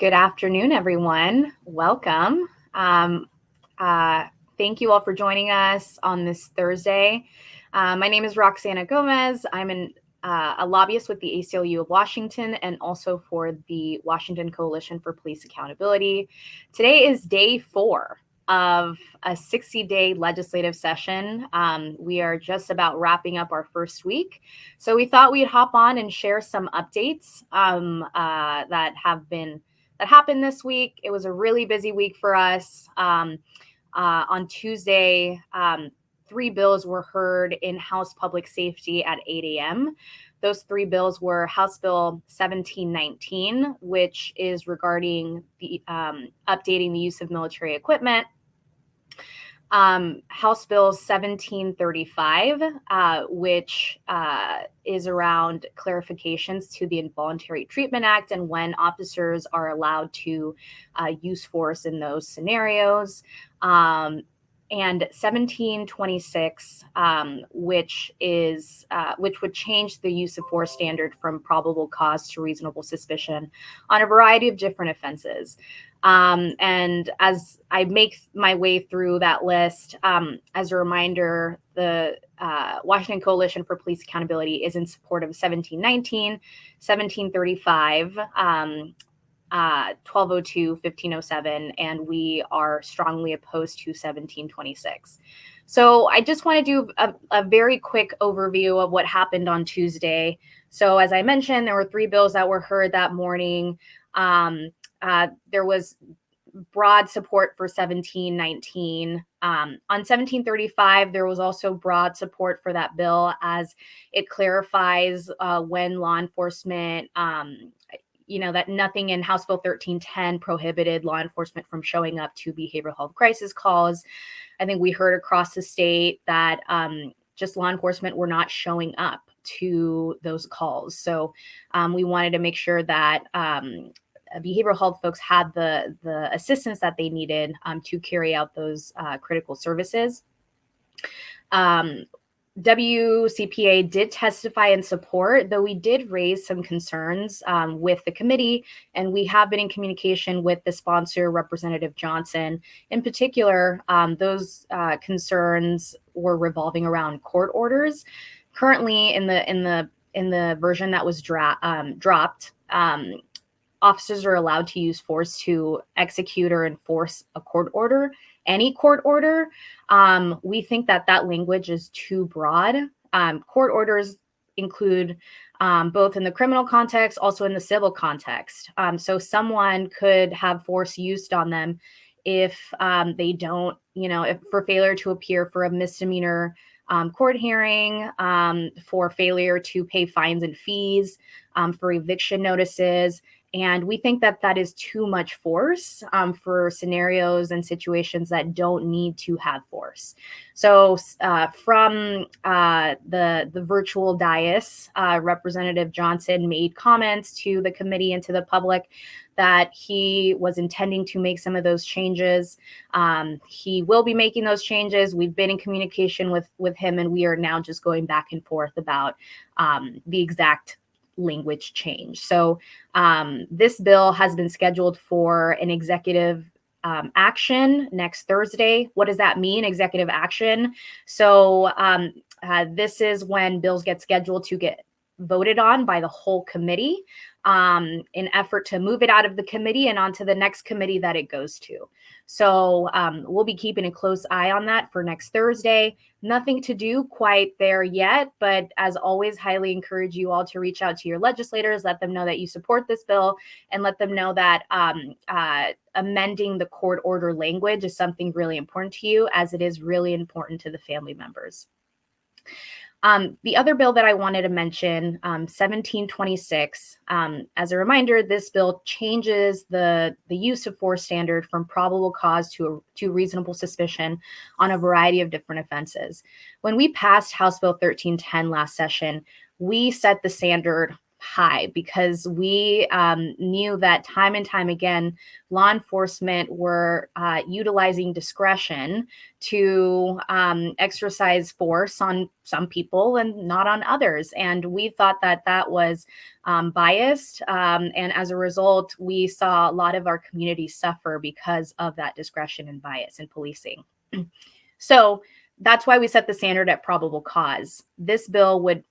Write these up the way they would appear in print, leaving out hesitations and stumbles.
Good afternoon, everyone. Welcome. Thank you all for joining us on this Thursday. My name is Roxana Gomez. I'm a lobbyist with the ACLU of Washington and also for the Washington Coalition for Police Accountability. Today is day 4 of a 60-day legislative session. We are just about wrapping up our first week. So we thought we'd hop on and share some updates that happened this week. It was a really busy week for us. On Tuesday, 3 bills were heard in House Public Safety at 8 a.m. Those 3 bills were House Bill 1719, which is regarding the updating the use of military equipment. House Bill 1735, which is around clarifications to the Involuntary Treatment Act and when officers are allowed to use force in those scenarios. And 1726, which would change the use of force standard from probable cause to reasonable suspicion on a variety of different offenses. And as I make my way through that list, as a reminder, the Washington Coalition for Police Accountability is in support of 1719, 1735, 1202, 1507, and we are strongly opposed to 1726. So I just want to do a very quick overview of what happened on Tuesday. So as I mentioned, there were 3 bills that were heard that morning. There was broad support for 1719. On 1735, there was also broad support for that bill as it clarifies when law enforcement, that nothing in House Bill 1310 prohibited law enforcement from showing up to behavioral health crisis calls. I think we heard across the state that just law enforcement were not showing up to those calls. So we wanted to make sure that behavioral health folks had the assistance that they needed to carry out those critical services. WCPA did testify in support, though we did raise some concerns with the committee, and we have been in communication with the sponsor, Representative Johnson. In particular, those concerns were revolving around court orders. Currently, in the version that was dropped, officers are allowed to use force to execute or enforce a court order, any court order. We think that language is too broad. Court orders include both in the criminal context, also in the civil context. So someone could have force used on them if they don't, if for failure to appear for a misdemeanor court hearing, for failure to pay fines and fees, for eviction notices. And we think that is too much force for scenarios and situations that don't need to have force. So from the virtual dais, Representative Johnson made comments to the committee and to the public that he was intending to make some of those changes. He will be making those changes. We've been in communication with him, and we are now just going back and forth about the exact language change. So this bill has been scheduled for an executive action next Thursday. What does that mean, executive action? So this is when bills get scheduled to get voted on by the whole committee in effort to move it out of the committee and onto the next committee that it goes to. So we'll be keeping a close eye on that for next Thursday. Nothing to do quite there yet, but as always, highly encourage you all to reach out to your legislators, let them know that you support this bill, and let them know that amending the court order language is something really important to you, as it is really important to the family members. The other bill that I wanted to mention, 1726, as a reminder, this bill changes the use of force standard from probable cause to reasonable suspicion on a variety of different offenses. When we passed House Bill 1310 last session, we set the standard high because we knew that time and time again, law enforcement were utilizing discretion to exercise force on some people and not on others. And we thought that that was biased. And as a result, we saw a lot of our community suffer because of that discretion and bias in policing. So that's why we set the standard at probable cause. This bill would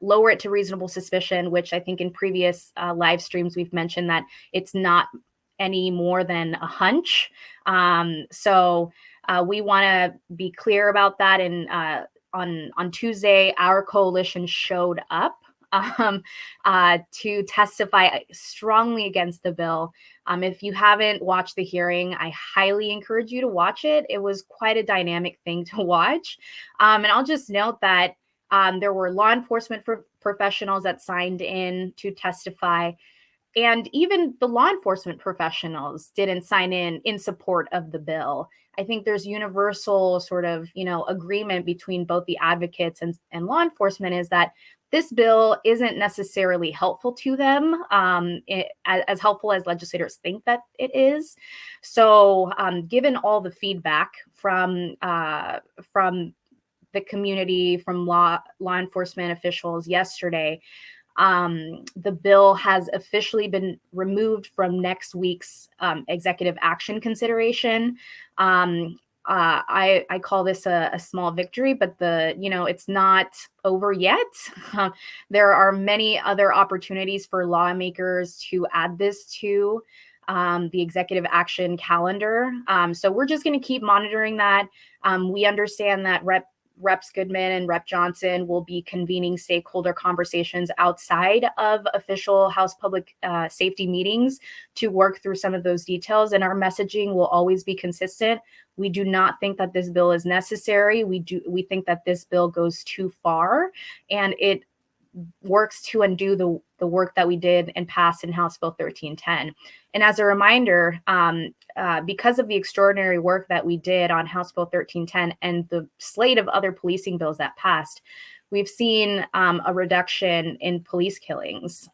lower it to reasonable suspicion, which I think in previous live streams we've mentioned that it's not any more than a hunch. So we want to be clear about that. And on Tuesday, our coalition showed up to testify strongly against the bill. If you haven't watched the hearing, I highly encourage you to watch it. It was quite a dynamic thing to watch. And I'll just note that there were law enforcement professionals that signed in to testify. And even the law enforcement professionals didn't sign in support of the bill. I think there's universal sort of, agreement between both the advocates and law enforcement is that this bill isn't necessarily helpful to them, as helpful as legislators think that it is. So given all the feedback from the community, from law enforcement officials yesterday, the bill has officially been removed from next week's executive action consideration. I call this a small victory, but it's not over yet. There are many other opportunities for lawmakers to add this to the executive action calendar. So we're just going to keep monitoring that. We understand that Reps Goodman and Rep Johnson will be convening stakeholder conversations outside of official House Public Safety meetings to work through some of those details. And our messaging will always be consistent. We do not think that this bill is necessary. We think that this bill goes too far, and it works to undo the work that we did and passed in House Bill 1310. And as a reminder, because of the extraordinary work that we did on House Bill 1310 and the slate of other policing bills that passed, we've seen a reduction in police killings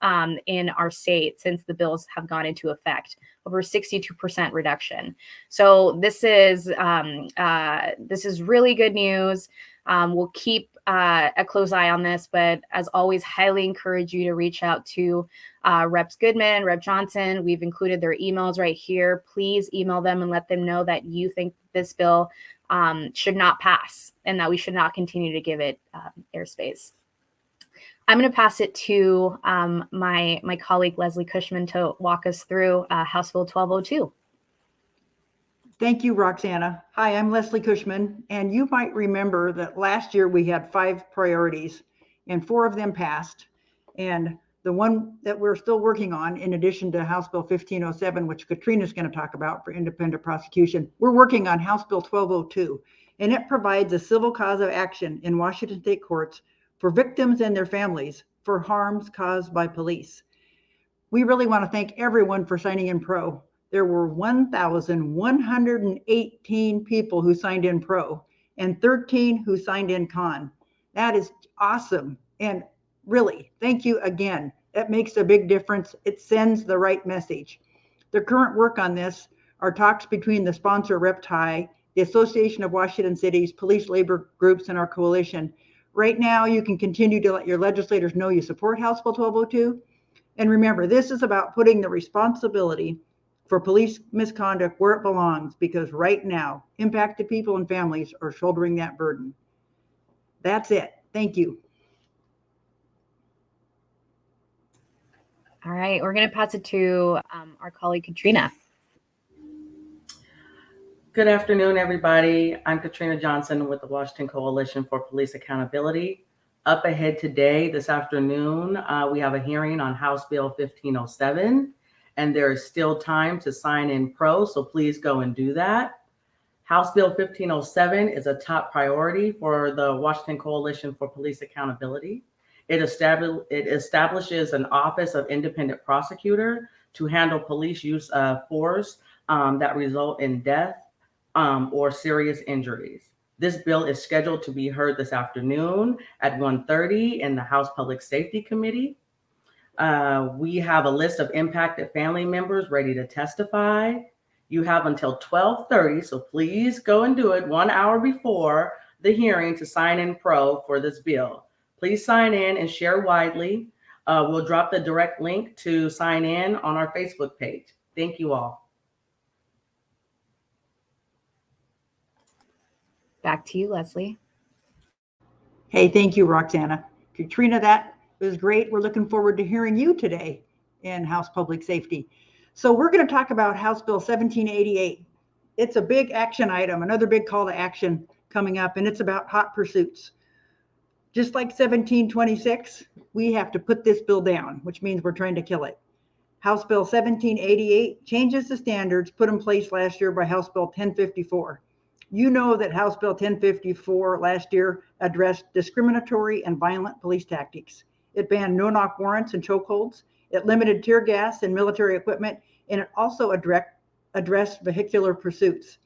in our state since the bills have gone into effect, over 62% reduction. So this is really good news. We'll keep a close eye on this, but as always, highly encourage you to reach out to Reps Goodman, Rep Johnson. We've included their emails right here. Please email them and let them know that you think this bill should not pass and that we should not continue to give it airspace. I'm going to pass it to my colleague, Leslie Cushman, to walk us through House Bill 1202. Thank you, Roxana. Hi, I'm Leslie Cushman, and you might remember that last year we had 5 priorities and 4 of them passed. And the one that we're still working on, in addition to House Bill 1507, which Katrina's going to talk about for independent prosecution, we're working on House Bill 1202, and it provides a civil cause of action in Washington state courts for victims and their families for harms caused by police. We really want to thank everyone for signing in pro. There were 1,118 people who signed in pro and 13 who signed in con. That is awesome. And really, thank you again. That makes a big difference. It sends the right message. The current work on this are talks between the sponsor, Rep Ty, the Association of Washington Cities, police labor groups, and our coalition. Right now, you can continue to let your legislators know you support House Bill 1202. And remember, this is about putting the responsibility for police misconduct where it belongs, because right now, impacted people and families are shouldering that burden. That's it. Thank you. All right, we're going to pass it to our colleague, Katrina. Good afternoon, everybody. I'm Katrina Johnson with the Washington Coalition for Police Accountability. Up ahead today, this afternoon, we have a hearing on House Bill 1507. And there is still time to sign in pro, so please go and do that. House Bill 1507 is a top priority for the Washington Coalition for Police Accountability. It establishes an Office of Independent Prosecutor to handle police use of force that result in death or serious injuries. This bill is scheduled to be heard this afternoon at 1:30 in the House Public Safety Committee. We have a list of impacted family members ready to testify. You have until 12:30, so please go and do it 1 hour before the hearing to sign in pro for this bill. Please sign in and share widely. We'll drop the direct link to sign in on our Facebook page. Thank you all. Back to you, Leslie. Hey, thank you, Roxana. Katrina, that was great. We're looking forward to hearing you today in House Public Safety. So we're going to talk about House Bill 1788. It's a big action item, another big call to action coming up, and it's about hot pursuits. Just like 1726, we have to put this bill down, which means we're trying to kill it. House Bill 1788 changes the standards put in place last year by House Bill 1054. You know that House Bill 1054 last year addressed discriminatory and violent police tactics. It banned no-knock warrants and chokeholds. It limited tear gas and military equipment, and it also addressed vehicular pursuits.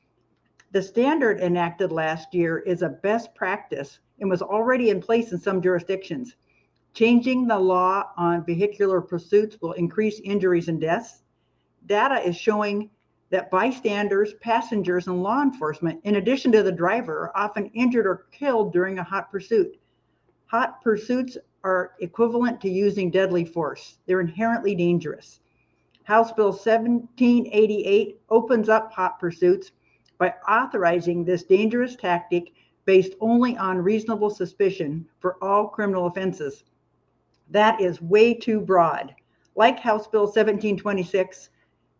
The standard enacted last year is a best practice and was already in place in some jurisdictions. Changing the law on vehicular pursuits will increase injuries and deaths. Data is showing that bystanders, passengers, and law enforcement, in addition to the driver, are often injured or killed during a hot pursuit. Hot pursuits are equivalent to using deadly force. They're inherently dangerous. House Bill 1788 opens up hot pursuits by authorizing this dangerous tactic based only on reasonable suspicion for all criminal offenses. That is way too broad. Like House Bill 1726,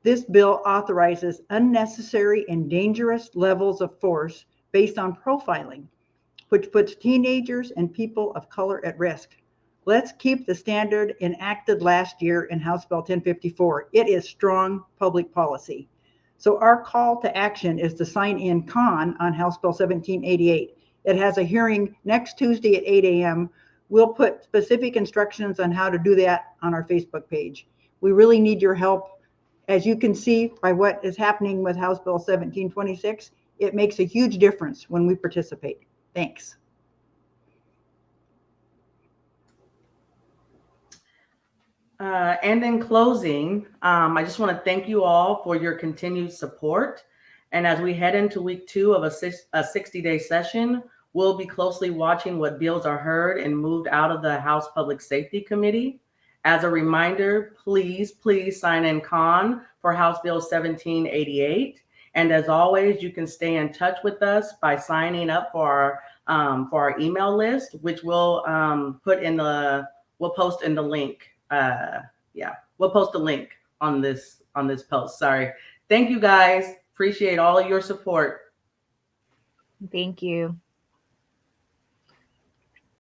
this bill authorizes unnecessary and dangerous levels of force based on profiling, which puts teenagers and people of color at risk. Let's keep the standard enacted last year in House Bill 1054. It is strong public policy. So our call to action is to sign in con on House Bill 1788. It has a hearing next Tuesday at 8 a.m. We'll put specific instructions on how to do that on our Facebook page. We really need your help. As you can see by what is happening with House Bill 1726, it makes a huge difference when we participate. Thanks. And in closing, I just want to thank you all for your continued support. And as we head into week 2 of a 60-day session, we'll be closely watching what bills are heard and moved out of the House Public Safety Committee. As a reminder, please sign in con for House Bill 1788. And as always, you can stay in touch with us by signing up for our email list, which we'll post in the link. We'll post a link on this post. Sorry. Thank you guys. Appreciate all of your support. Thank you.